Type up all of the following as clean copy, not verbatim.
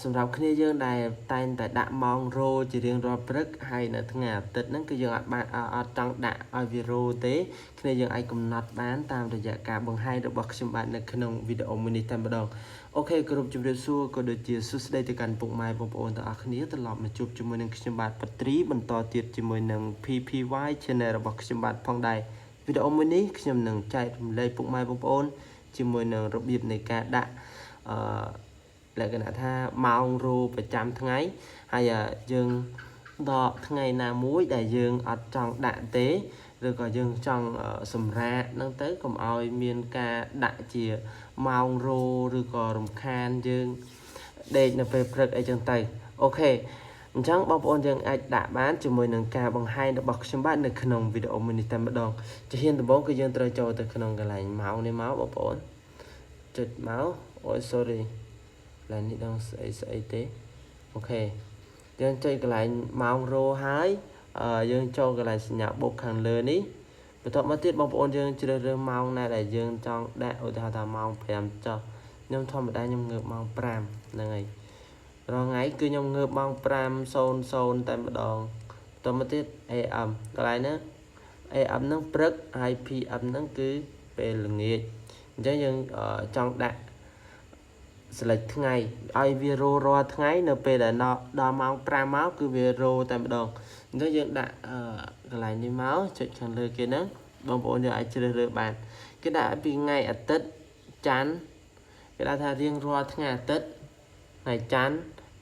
สำหรับคณีយើងដែលតែងតែដាក់ម៉ោងរោជារៀងរាល់ព្រឹកហើយនៅថ្ងៃអាទិត្យហ្នឹងគឺយើងអត់ចង់ដាក់ឲ្យវារោទេគ្នាយើងអាចកំណត់បានតាមរយៈការបង្ហាញរបស់ខ្ញុំបាទនៅក្នុងវីដេអូមួយនេះតែម្ដងអូខេគ្រប់ជម្រាបសួរក៏ដូចជាសួស្តីទៅកាន់ពុកម៉ែបងប្អូនទាំងអស់គ្នាត្រឡប់មកជួបជាមួយនឹងខ្ញុំបាទបត្រីបន្តទៀតជាមួយនឹង PPY Channel របស់ខ្ញុំបាទផងដែរវីដេអូមួយនេះខ្ញុំនឹងចែករំលែកពុកម៉ែបងប្អូនជាមួយនឹងរបៀបនៃការដាក់លក្ខណៈថាម៉ោងរោប្រចាំថ្ងៃហើយយើងដកថ្ងៃណាមួយដែលយើងអត់ចង់ដាក់ទេឬក៏យើងចង់សម្រាកហ្នឹងទៅកុំឲ្យមានការដាក់ជាម៉ោងរោឬក៏រំខានយើងដេកនៅពេលព្រឹកអីចឹងទៅអូខេអញ្ចឹងបងប្អូនយើងអាចដាក់បានជាមួយនឹងការបង្ហាញរបស់ខ្ញុំបាទនៅក្នុងវីដេអូមួយនេះតែម្ដងជាហ៊ានដំបូងគឺយើងត្រូវចូលទៅក្នុងកន្លែងម៉ោងនេះមកបងប្អូនចុចមកអូយ sorry lạiនេះដល់ស្អីទេអូខេយើងចុចកន្លែងម៉ោងរោហើយយើងចូលកន្លែងសញ្ញាបូកខាងលើនេះបន្ទាប់មកទៀតបងប្អូនយើងជ្រើសរើសម៉ោងណាដែលយើងចង់ដាក់ឧទាហរណ៍ថាម៉ោង5ចុះខ្ញុំធម្មតាខ្ញុំងើបម៉ោង5ហ្នឹងហើយរាល់ថ្ងៃគឺខ្ញុំងើបម៉ោង5:00តែម្ដងបន្ទាប់មកទៀត AM កន្លែងហ្នឹង AM ហ្នឹងព្រឹកហើយ PM ហ្នឹងគឺពេលល្ងាចអញ្ចឹងយើងចង់ដាក់select ថ្ងៃឲ្យវារោរាល់ថ្ងៃនៅពេលដែលដល់ម៉ោង5មកគឺវារោតែម្ដងអញ្ចឹងយើងដាក់កន្លែងនេះមកចុចខាងលើគេហ្នឹងបងប្អូនយើងអាចជ្រើសរើសបានគេដាក់ពីថ្ងៃអាទិត្យច័ន្ទគេដាក់ថារៀងរាល់ថ្ងៃអាទិត្យថ្ងៃច័ន្ទ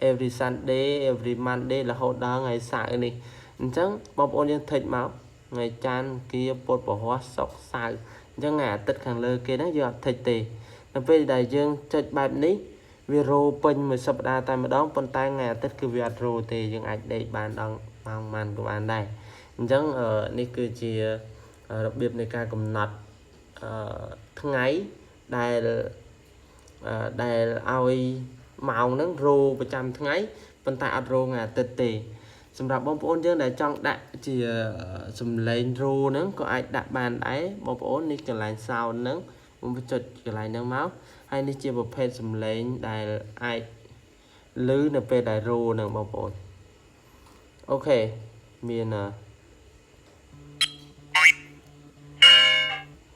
every Sunday every Monday រហូតដល់ថ្ងៃសៅរ៍នេះអញ្ចឹងបងប្អូនយើងថិចមកថ្ងៃច័ន្ទគៀពុធពហុសុក្រសៅរ៍អញ្ចឹងថ្ងៃអាទិត្យខាងលើគេហ្នឹងយើងអត់ថិចទេនៅពេលដែលយើងចុចបែបនេះវារោពេញមួយសប្តាហ៍តែម្ដងប៉ុន្តែថ្ងៃអាទិត្យគឺវាអត់រោទេយើងអាចដេកបានដល់ម៉ោងប៉ុន្មានក៏បានដែរអញ្ចឹងនេះគឺជារបៀបនៃការកំណត់ថ្ងៃដែលឲ្យម៉ោងហ្នឹងរោប្រចាំថ្ងៃប៉ុន្តែអត់រោថ្ងៃអាទិត្យទេសម្រាប់បងប្អូនយើងដែលចង់ដាក់ជាសំឡេងរោហ្នឹងក៏អាចដាក់បានដែរបងប្អូននេះកន្លែង sound ហ្នឹងខ្ញុំចុចកន្លែងហ្នឹងមកហើយនេះជាប្រភេទសំឡេងដែលអាចឮនៅពេលដែលរោហ្នឹងបងប្អូនអូខេមាន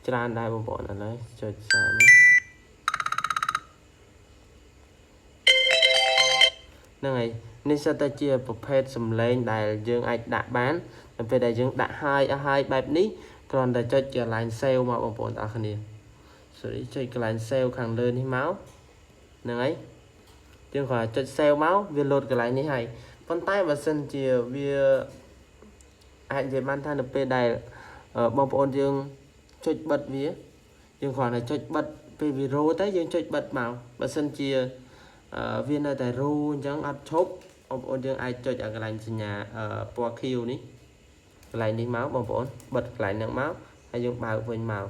ច្រើនដែរបងប្អូនឥឡូវចុចសារហ្នឹងហើយនេះសិតតែជាប្រភេទសំឡេងដែលយើងអាចដាក់បាននៅពេលដែលយើងដាក់ហើយបែបនេះគ្រាន់តែចុចកន្លែង save មកបងប្អូនទាំងអស់គ្នាsorry ចុចកន្លែង save ខាងលើនេះមកហ្នឹងហើយយើងគ្រាន់តែចុច save មកវាលោតកន្លែងនេះហើយប៉ុន្តែបើសិនជាវាអាចនិយាយបានថានៅពេលដែលបងប្អូនយើងចុចបិទវាយើងគ្រាន់តែចុចបិទពេលវារោទៅយើងចុចបិទមកបើសិនជាវានៅតែរោអញ្ចឹងអត់ឈប់បងប្អូនយើងអាចចុចកន្លែងសញ្ញាពណ៌ខៀវនេះកន្លែងនេះមកបងប្អូនបិទកន្លែងហ្នឹងមកហើយយើងបើកវិញមក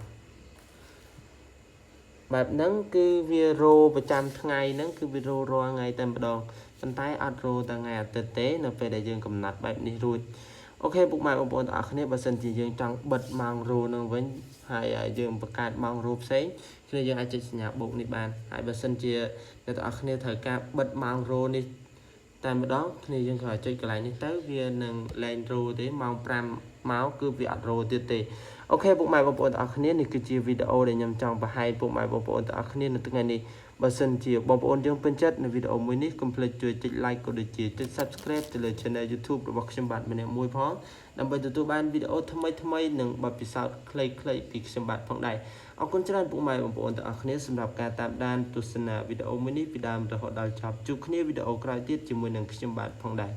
បែបហ្នឹងគឺវារោប្រចាំថ្ងៃហ្នឹងគឺវារោរាល់ថ្ងៃតែម្ដងប៉ុន្តែអត់រោតែថ្ងៃអាទិត្យទេនៅពេលដែលយើងកំណត់បែបនេះរួចអូខេពុកម៉ែបងប្អូនទាំងអស់គ្នាបើសិនជាយើងចង់បិទម៉ោងរោនឹងវិញហើយយើងបង្កើតម៉ោងរោផ្សេងគឺយើងអាចចុចសញ្ញាបូកនេះបានហើយបើសិនជាអ្នកទាំងអស់គ្នាត្រូវការបិទម៉ោងរោនេះតែម្ដងគ្នាយើងគ្រាន់តែចុចកន្លែងនេះទៅវានឹងលែងរោទេម៉ោង5មកគឺវាអត់រោទៀតទេអូខេពុកម៉ែបងប្អូនទាំងអស់គ្នានេះគឺជាវីដេអូដែលខ្ញុំចង់បង្ហាញពុកម៉ែបងប្អូនទាំងអស់គ្នានៅថ្ងៃនេះបើសិនជាបងប្អូនយើងពេញចិត្តនៅវីដេអូមួយនេះកុំភ្លេចជួយចុច like ក៏ដូចជាចុច subscribe ទៅលើ channel YouTube របស់ខ្ញុំបាទម្នាក់មួយផងដើម្បីទទួលបានវីដេអូថ្មីនិងបទពិសោធន៍ខ្លីៗពីខ្ញុំបាទផងដែរអរគុណច្រើនពុកម៉ែបងប្អូនទាំងអស់គ្នាសម្រាប់ការតាមដានទស្សនាវីដេអូមួយនេះពីដើមរហូតដល់ចប់ជួបគ្នាវីដេអូក្រោយទៀតជាមួយនឹងខ្ញុំបាទផងដែរ